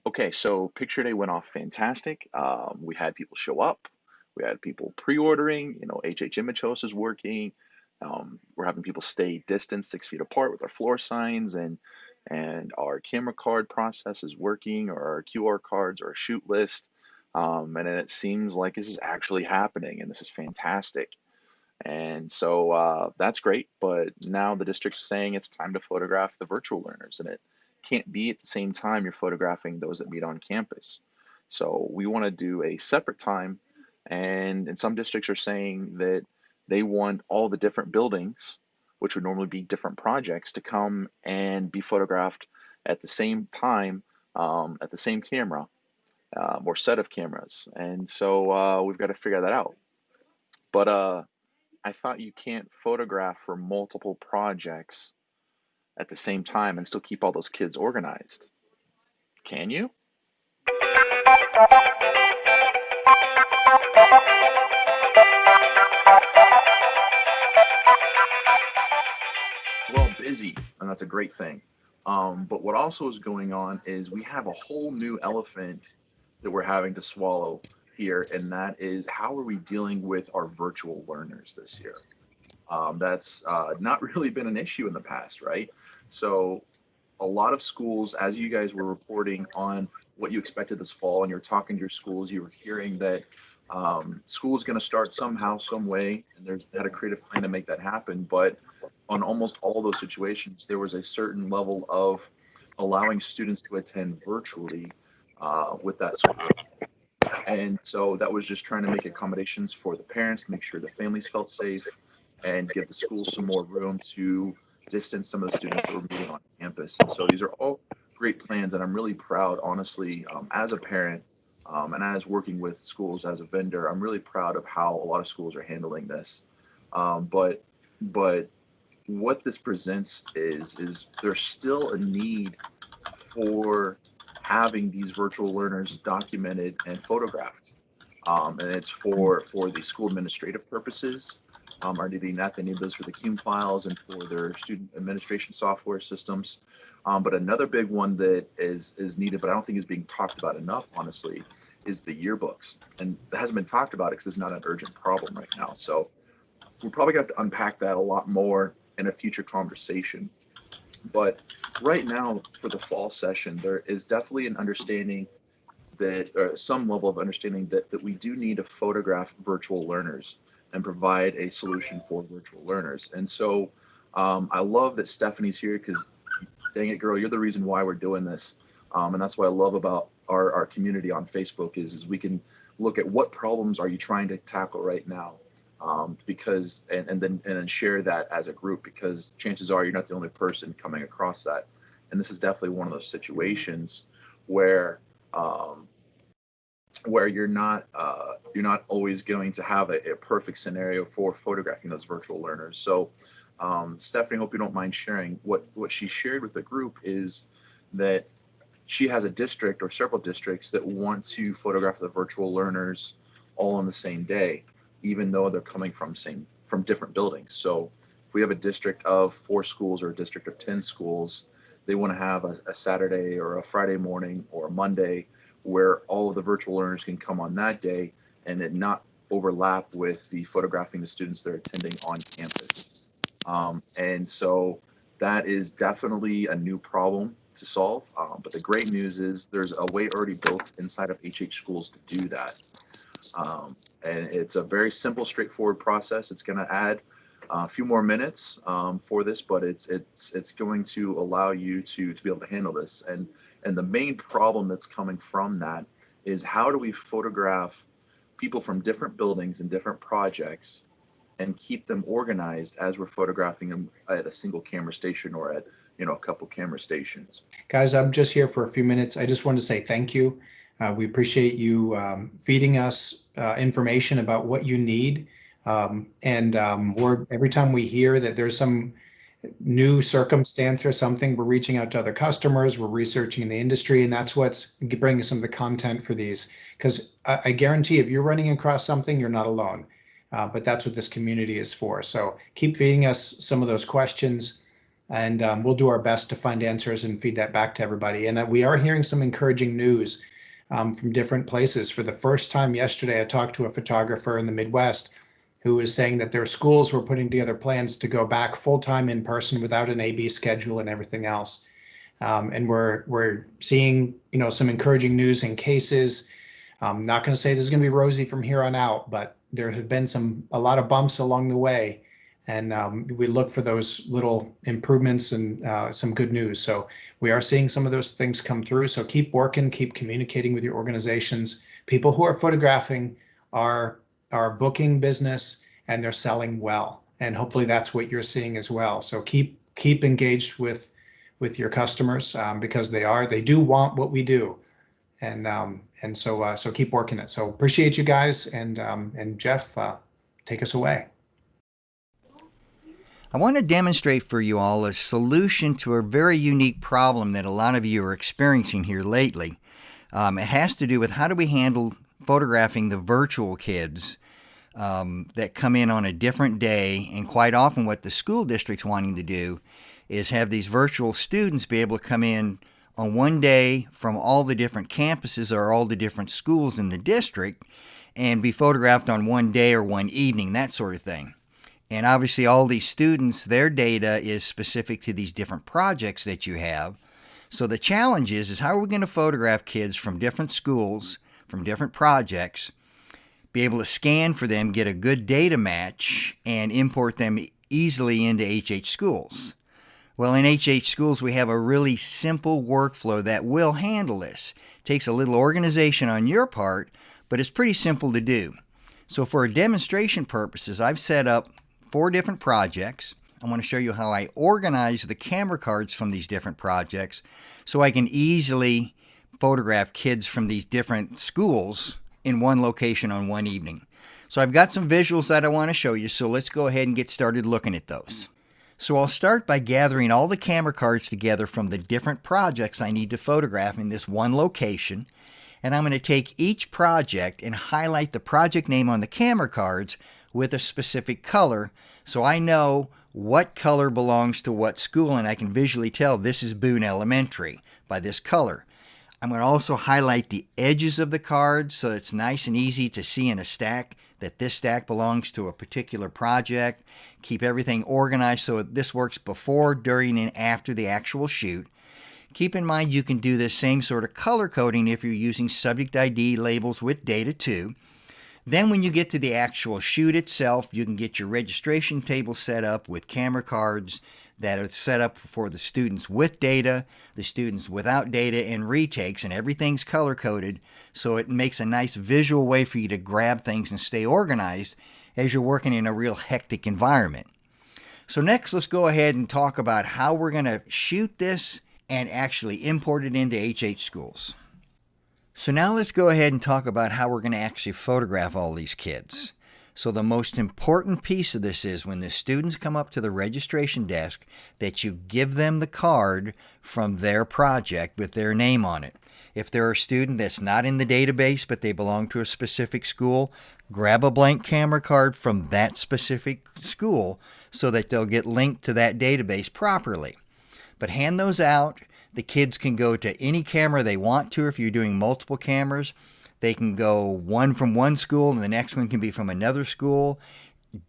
Okay, so picture day went off fantastic. We had people show up. We had people pre-ordering. HH Image Host is working. We're having people stay distant 6 feet apart with our floor signs, and our camera card process is working, or our QR cards, or our shoot list. And it seems like this is actually happening, and this is fantastic. And so that's great, but now the district's saying it's time to photograph the virtual learners, and it can't be at the same time you're photographing those that meet on campus. So we want to do a separate time, and some districts are saying that they want all the different buildings, which would normally be different projects, to come and be photographed at the same time, at the same camera, or set of cameras. And so we've got to figure that out. But I thought you can't photograph for multiple projects at the same time and still keep all those kids organized. Can you? Well, busy, and that's a great thing. But what also is going on is we have a whole new elephant that we're having to swallow here, and that is how are we dealing with our virtual learners this year? That's not really been an issue in the past, right? So a lot of schools, as you guys were reporting on what you expected this fall, and you're talking to your schools, you were hearing that school is going to start somehow, some way, and there's had a creative plan to make that happen. But on almost all those situations, there was a certain level of allowing students to attend virtually with that school. And so that was just trying to make accommodations for the parents, make sure the families felt safe, and give the schools some more room to distance some of the students that were meeting on campus. And so these are all great plans, and I'm really proud, honestly, as a parent, and as working with schools as a vendor, I'm really proud of how a lot of schools are handling this. But what this presents is there's still a need for having these virtual learners documented and photographed. And it's for the school administrative purposes. Are needing that. They need those for the CUME files and for their student administration software systems. But another big one that is needed, but I don't think is being talked about enough, honestly, is the yearbooks. And it hasn't been talked about because it's not an urgent problem right now. So we're probably going to have to unpack that a lot more in a future conversation. But right now, for the fall session, there is definitely an understanding that, or some level of understanding that we do need to photograph virtual learners and provide a solution for virtual learners. And so I love that Stephanie's here because, dang it, girl, you're the reason why we're doing this. And that's what I love about our community on Facebook is we can look at what problems are you trying to tackle right now, because and then share that as a group, because chances are you're not the only person coming across that. And this is definitely one of those situations where um, where you're not always going to have a perfect scenario for photographing those virtual learners. So Stephanie, hope you don't mind sharing what she shared with the group is that she has a district or several districts that want to photograph the virtual learners all on the same day, even though they're coming from different buildings. So if we have a district of 4 schools or a district of 10 schools, they want to have a Saturday or a Friday morning or a Monday where all of the virtual learners can come on that day and it not overlap with the photographing the students that are attending on campus. And so that is definitely a new problem to solve. But the great news is there's a way already built inside of HH schools to do that. And it's a very simple, straightforward process. It's going to add a few more minutes for this, but it's going to allow you to be able to handle this. And the main problem that's coming from that is how do we photograph people from different buildings and different projects and keep them organized as we're photographing them at a single camera station or at a couple camera stations. Guys, I'm just here for a few minutes. I just wanted to say thank you. We appreciate you feeding us information about what you need. And we're every time we hear that there's some new circumstance or something, we're reaching out to other customers, we're researching in the industry, and that's what's bringing some of the content for these. Because I guarantee if you're running across something, you're not alone. But that's what this community is for. So keep feeding us some of those questions. And we'll do our best to find answers and feed that back to everybody. And we are hearing some encouraging news from different places. For the first time yesterday, I talked to a photographer in the Midwest who was saying that their schools were putting together plans to go back full-time in person without an AB schedule and everything else. And we're seeing, some encouraging news in cases. I'm not going to say this is going to be rosy from here on out, but there have been a lot of bumps along the way. And we look for those little improvements and some good news. So we are seeing some of those things come through. So keep working, keep communicating with your organizations. People who are photographing are booking business and they're selling well. And hopefully that's what you're seeing as well. So keep engaged with your customers because they do want what we do. And so keep working it. So appreciate you guys, and Jeff, take us away. I want to demonstrate for you all a solution to a very unique problem that a lot of you are experiencing here lately. It has to do with how do we handle photographing the virtual kids that come in on a different day, and quite often what the school district's wanting to do is have these virtual students be able to come in on one day from all the different campuses or all the different schools in the district and be photographed on one day or one evening, that sort of thing. And obviously all these students, their data is specific to these different projects that you have. So the challenge is how are we going to photograph kids from different schools, from different projects, be able to scan for them, get a good data match, and import them easily into HH Schools? Well, in HH Schools, we have a really simple workflow that will handle this. It takes a little organization on your part, but it's pretty simple to do. So for demonstration purposes, I've set up 4 different projects. I want to show you how I organize the camera cards from these different projects so I can easily photograph kids from these different schools in one location on one evening. So I've got some visuals that I want to show you, so let's go ahead and get started looking at those. So I'll start by gathering all the camera cards together from the different projects I need to photograph in this one location. And I'm going to take each project and highlight the project name on the camera cards with a specific color so I know what color belongs to what school, and I can visually tell this is Boone Elementary by this color. I'm going to also highlight the edges of the cards so it's nice and easy to see in a stack that this stack belongs to a particular project. Keep everything organized so this works before, during, and after the actual shoot. Keep in mind you can do this same sort of color coding if you're using subject ID labels with data too. Then when you get to the actual shoot itself, you can get your registration table set up with camera cards that are set up for the students with data, the students without data, and retakes, and everything's color coded, so it makes a nice visual way for you to grab things and stay organized as you're working in a real hectic environment. So next, let's go ahead and talk about how we're going to shoot this and actually import it into HH Schools. So now let's go ahead and talk about how we're going to actually photograph all these kids. So the most important piece of this is when the students come up to the registration desk that you give them the card from their project with their name on it. If they're a student that's not in the database but they belong to a specific school, grab a blank camera card from that specific school so that they'll get linked to that database properly. But hand those out. The kids can go to any camera they want to. If you're doing multiple cameras, they can go one from one school and the next one can be from another school.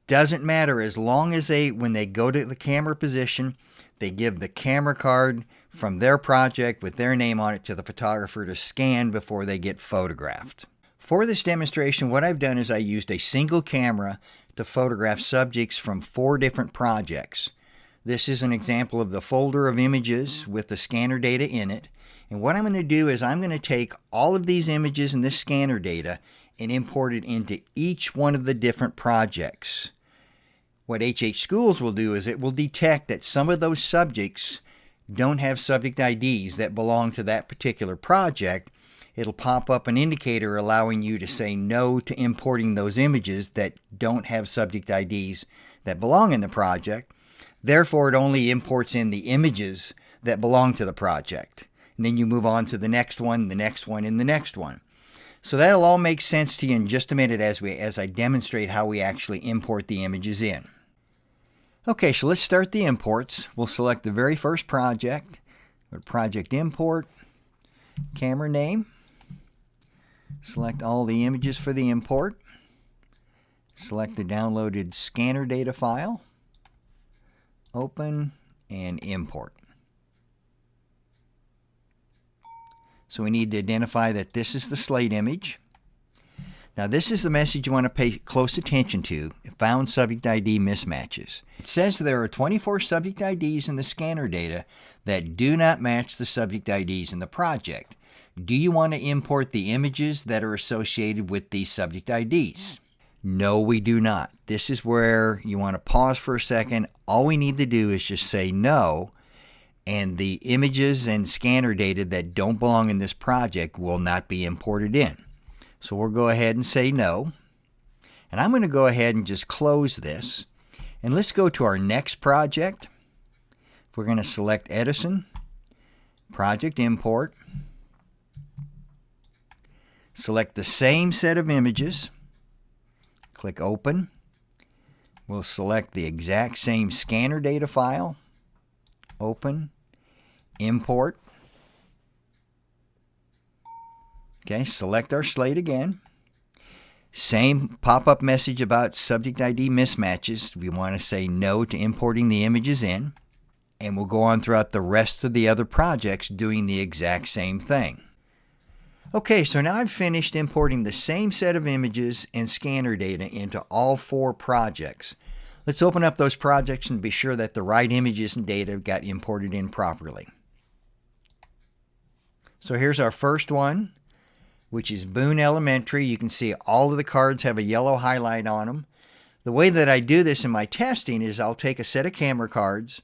Doesn't matter as long as when they go to the camera position, they give the camera card from their project with their name on it to the photographer to scan before they get photographed. For this demonstration, what I've done is I used a single camera to photograph subjects from 4 different projects. This is an example of the folder of images with the scanner data in it. And what I'm going to do is I'm going to take all of these images and this scanner data and import it into each one of the different projects. What HH Schools will do is it will detect that some of those subjects don't have subject IDs that belong to that particular project. It'll pop up an indicator allowing you to say no to importing those images that don't have subject IDs that belong in the project. Therefore, it only imports in the images that belong to the project. And then you move on to the next one, the next one, and the next one. So that'll all make sense to you in just a minute as I demonstrate how we actually import the images in. Okay, so let's start the imports. We'll select the very first project. Go to Project Import, camera name. Select all the images for the import. Select the downloaded scanner data file. Open and import. So we need to identify that this is the slate image. Now this is the message you want to pay close attention to. Found subject ID mismatches. It says there are 24 subject IDs in the scanner data that do not match the subject IDs in the project. Do you want to import the images that are associated with these subject IDs? No, we do not. This is where you want to pause for a second. All we need to do is just say no, and the images and scanner data that don't belong in this project will not be imported in. So we'll go ahead and say no. And I'm going to go ahead and just close this. And let's go to our next project. We're going to select Edison, Project Import. Select the same set of images. Click Open. We'll select the exact same scanner data file. Open. Import. Okay, select our slate again. Same pop-up message about subject ID mismatches. We want to say no to importing the images in. And we'll go on throughout the rest of the other projects doing the exact same thing. Okay, so now I've finished importing the same set of images and scanner data into all 4 projects. Let's open up those projects and be sure that the right images and data got imported in properly. So here's our first one, which is Boone Elementary. You can see all of the cards have a yellow highlight on them. The way that I do this in my testing is I'll take a set of camera cards,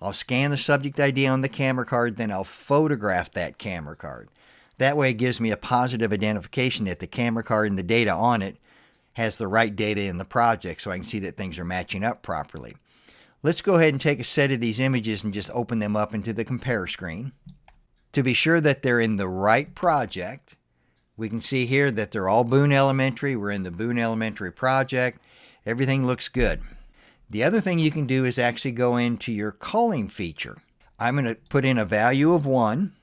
I'll scan the subject ID on the camera card, then I'll photograph that camera card. That way it gives me a positive identification that the camera card and the data on it has the right data in the project, so I can see that things are matching up properly. Let's go ahead and take a set of these images and just open them up into the compare screen. To be sure that they're in the right project, we can see here that they're all Boone Elementary. We're in the Boone Elementary project. Everything looks good. The other thing you can do is actually go into your culling feature. I'm going to put in a value of 1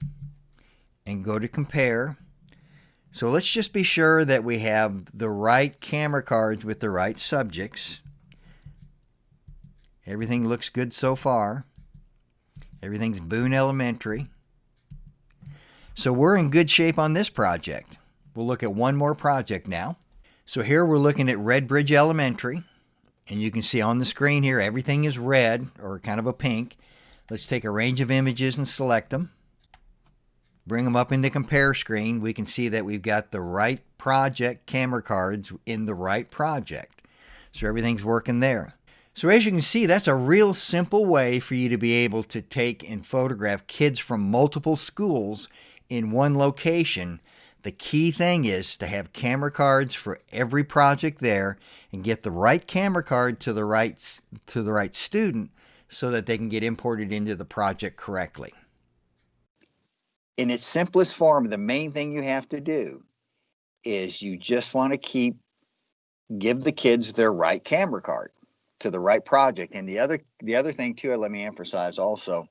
and go to compare. So let's just be sure that we have the right camera cards with the right subjects. Everything looks good so far. Everything's Boone Elementary. So we're in good shape on this project. We'll look at one more project now. So here we're looking at Redbridge Elementary. And you can see on the screen here, everything is red or kind of a pink. Let's take a range of images and select them. Bring them up in the compare screen. We can see that we've got the right project camera cards in the right project. So everything's working there. So as you can see, that's a real simple way for you to be able to take and photograph kids from multiple schools in one location. The key thing is to have camera cards for every project there and get the right camera card to the right student so that they can get imported into the project correctly. In its simplest form, the main thing you have to do is you just want to give the kids their right camera card to the right project. And the other thing too, let me emphasize also,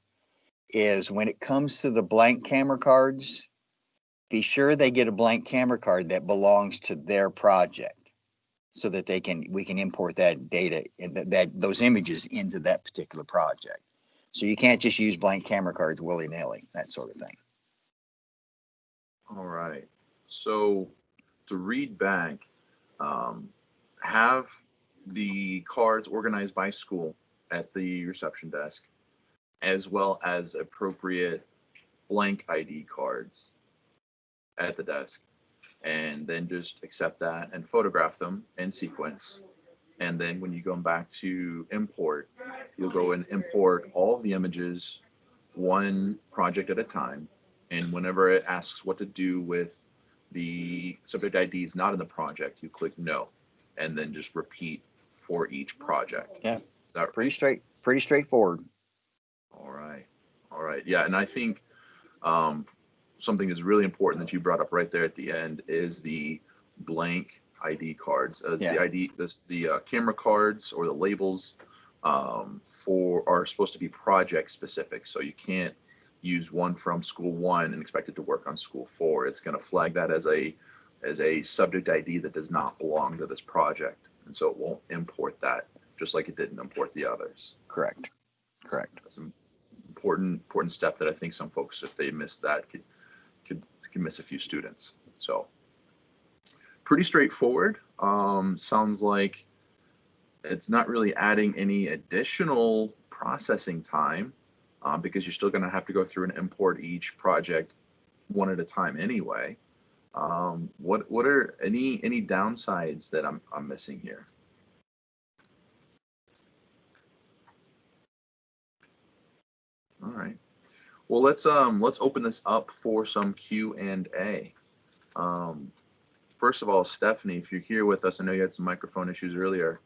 is when it comes to the blank camera cards, be sure they get a blank camera card that belongs to their project so that we can import that data and those images into that particular project. So you can't just use blank camera cards willy-nilly, that sort of thing. All right. So to read back, have the cards organized by school at the reception desk, as well as appropriate blank ID cards at the desk, and then just accept that and photograph them in sequence. And then when you go back to import, you'll go and import all of the images one project at a time. And whenever it asks what to do with the subject IDs not in the project, you click no, and then just repeat for each project. Yeah, is that pretty straightforward. All right. Yeah, and I think something that's really important that you brought up right there at the end is the blank ID cards. The camera cards or the labels are supposed to be project specific. So you can't use one from school 1 and expect it to work on school 4. It's going to flag that as a subject ID that does not belong to this project. And so it won't import that, just like it didn't import the others. Correct. That's an important step that I think some folks, if they miss that, could miss a few students. So pretty straightforward. Sounds like it's not really adding any additional processing time, because you're still going to have to go through and import each project one at a time anyway. What are any downsides that I'm missing here? All right. Well, let's open this up for some Q&A. First of all, Stephanie, if you're here with us, I know you had some microphone issues earlier.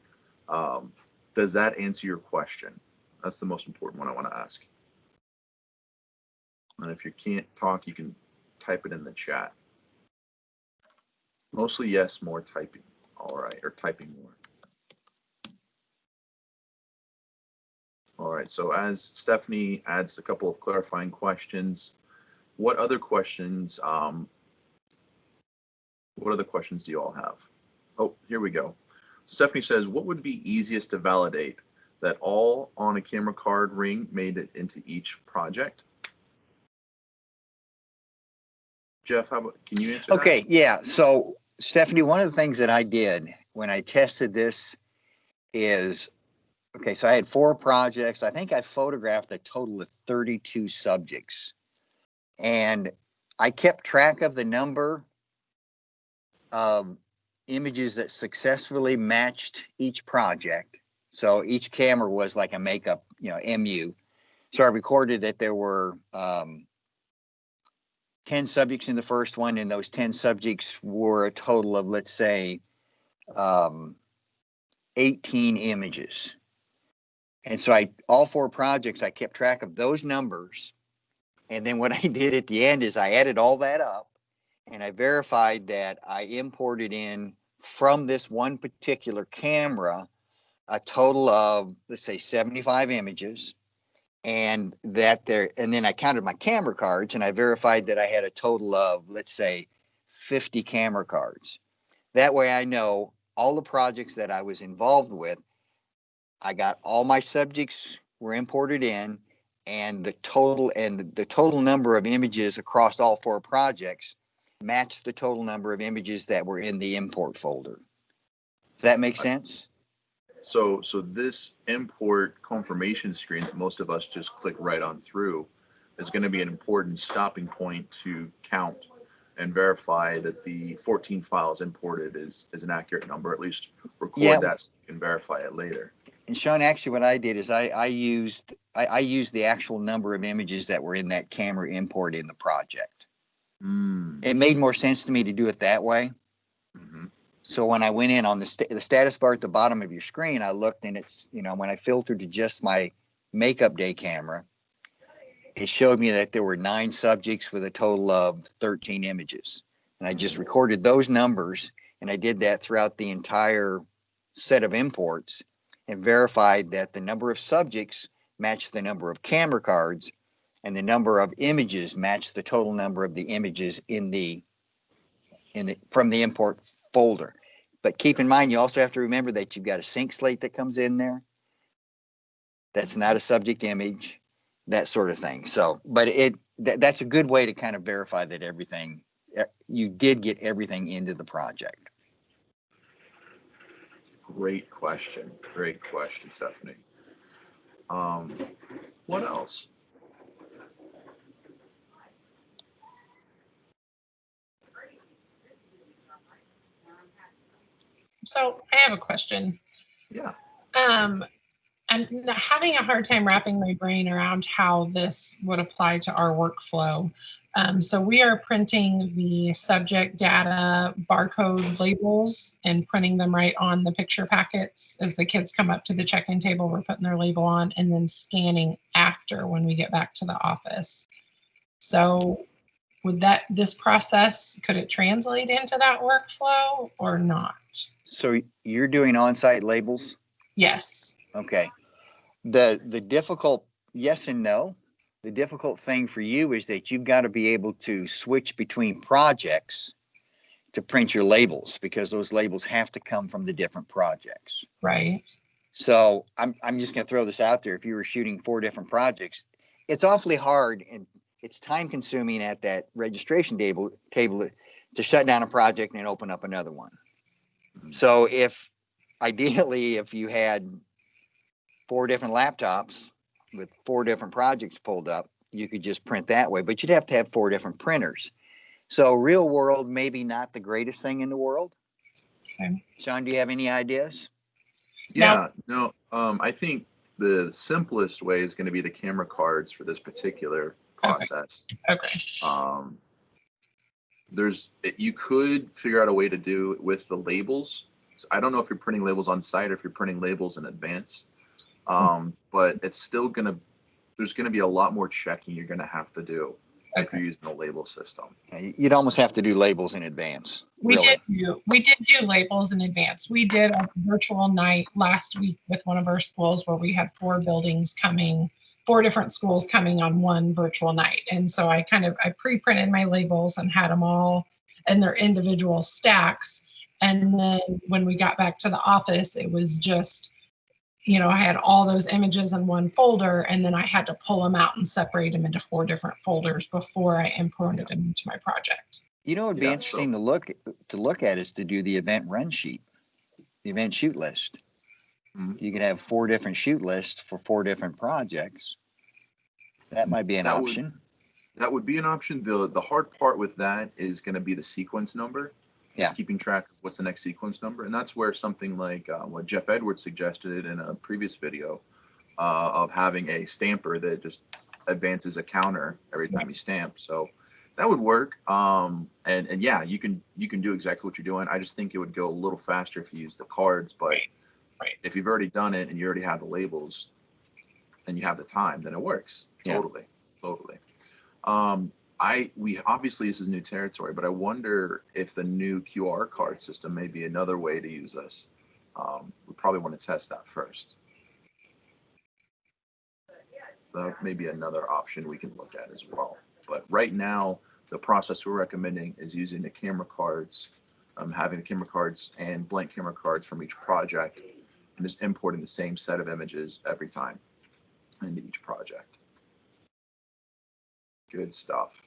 Does that answer your question? That's the most important one I want to ask. And if you can't talk, you can type it in the chat. Mostly yes, more typing. All right, or typing more. All right, so as Stephanie adds a couple of clarifying questions, what other questions do you all have? Oh, here we go. Stephanie says, what would be easiest to validate? That all on a camera card ring made it into each project? Jeff, can you answer that? Okay, yeah. So Stephanie, one of the things that I did when I tested this is, okay, so I had 4 projects. I think I photographed a total of 32 subjects. And I kept track of the number of images that successfully matched each project. So each camera was like a makeup, MU. So I recorded that there were 10 subjects in the first one, and those 10 subjects were a total of, let's say, 18 images. And so all 4 projects, I kept track of those numbers. And then what I did at the end is I added all that up and I verified that I imported in from this one particular camera a total of, let's say, 75 images. And then I counted my camera cards and I verified that I had a total of, let's say, 50 camera cards. That way I know all the projects that I was involved with, I got all my subjects were imported in, and the total number of images across all 4 projects matched the total number of images that were in the import folder. Does that make sense? So this import confirmation screen that most of us just click right on through is going to be an important stopping point to count and verify that the 14 files imported is an accurate number. At least record that so you can verify it later. And Sean, actually what I did is I used the actual number of images that were in that camera import in the project. It made more sense to me to do it that way. Mm-hmm. So when I went in on the status bar at the bottom of your screen, I looked, and it's, when I filtered to just my makeup day camera, it showed me that there were 9 subjects with a total of 13 images. And I just recorded those numbers, and I did that throughout the entire set of imports and verified that the number of subjects matched the number of camera cards, and the number of images matched the total number of the images from the import folder. But keep in mind, you also have to remember that you've got a sync slate that comes in there. That's not a subject image, that sort of thing. So, but that's a good way to kind of verify that you did get everything into the project. Great question, Stephanie. What else? So I have a question. Yeah. I'm having a hard time wrapping my brain around how this would apply to our workflow. So we are printing the subject data barcode labels and printing them right on the picture packets. As the kids come up to the check-in table, we're putting their label on and then scanning after when we get back to the office. So would this process, could it translate into that workflow or not? So you're doing on-site labels? Yes. Okay. The difficult, yes and no. The difficult thing for you is that you've got to be able to switch between projects to print your labels, because those labels have to come from the different projects. Right. So I'm just going to throw this out there. If you were shooting 4 different projects, it's awfully hard and it's time consuming at that registration table to shut down a project and open up another one. So if ideally, if you had 4 different laptops with 4 different projects pulled up, you could just print that way, but you'd have to have 4 different printers. So real world, maybe not the greatest thing in the world. Okay. Sean, do you have any ideas? Yeah, no, I think the simplest way is going to be the camera cards for this particular process. Okay. You could figure out a way to do it with the labels. So I don't know if you're printing labels on site or if you're printing labels in advance. But it's still there's gonna be a lot more checking you're gonna have to do if you're using the label system. You'd almost have to do labels in advance. We did do labels in advance. We did a virtual night last week with one of our schools where we had 4 buildings coming, 4 different schools coming on one virtual night. And so I pre-printed my labels and had them all in their individual stacks. And then when we got back to the office, it was just, I had all those images in one folder, and then I had to pull them out and separate them into 4 different folders before I imported them into my project. It'd be interesting to look at is to do the event run sheet, the event shoot list. Mm-hmm. You could have 4 different shoot lists for 4 different projects. That might be an option. That would be an option. The hard part with that is going to be the sequence number. Yeah. Keeping track of what's the next sequence number. And that's where something like what Jeff Edwards suggested in a previous video of having a stamper that just advances a counter every time you stamp. So that would work. And yeah, you can do exactly what you're doing. I just think it would go a little faster if you use the cards. But if you've already done it and you already have the labels and you have the time, then it works. Yeah. Totally. We obviously, this is new territory, but I wonder if the new QR card system may be another way to use this. We probably want to test that first. That may be another option we can look at as well. But right now, the process we're recommending is using the camera cards, having the camera cards and blank camera cards from each project, and just importing the same set of images every time into each project. Good stuff.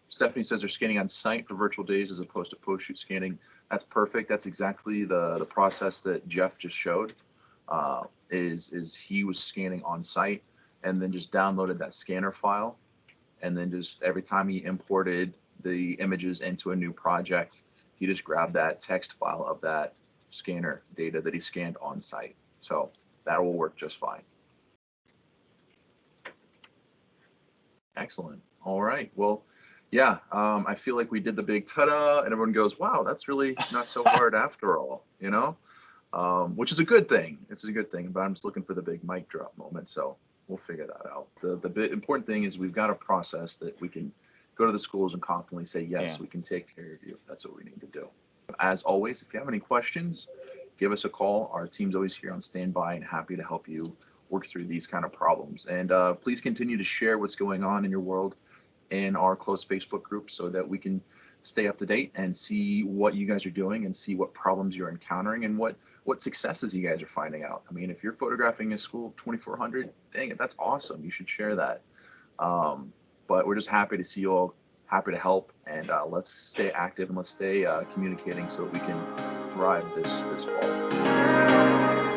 Stephanie says they're scanning on site for virtual days as opposed to post-shoot scanning. That's perfect. That's exactly the process that Jeff just showed. Is he was scanning on site and then just downloaded that scanner file, and then just every time he imported the images into a new project, he just grabbed that text file of that scanner data that he scanned on site. So that will work just fine. Excellent. All right. Well, yeah, I feel like we did the big ta-da, and everyone goes, wow, that's really not so hard after all, which is a good thing. It's a good thing, but I'm just looking for the big mic drop moment. So we'll figure that out. The important thing is we've got a process that we can go to the schools and confidently say, yes, we can take care of you. That's what we need to do. As always, if you have any questions, give us a call. Our team's always here on standby and happy to help you work through these kind of problems. And please continue to share what's going on in your world in our close Facebook group so that we can stay up to date and see what you guys are doing and see what problems you're encountering and what successes you guys are finding out. I mean, if you're photographing a school 2400, dang it, that's awesome. You should share that. But we're just happy to see you all, happy to help, and let's stay active and let's stay communicating so that we can thrive this fall.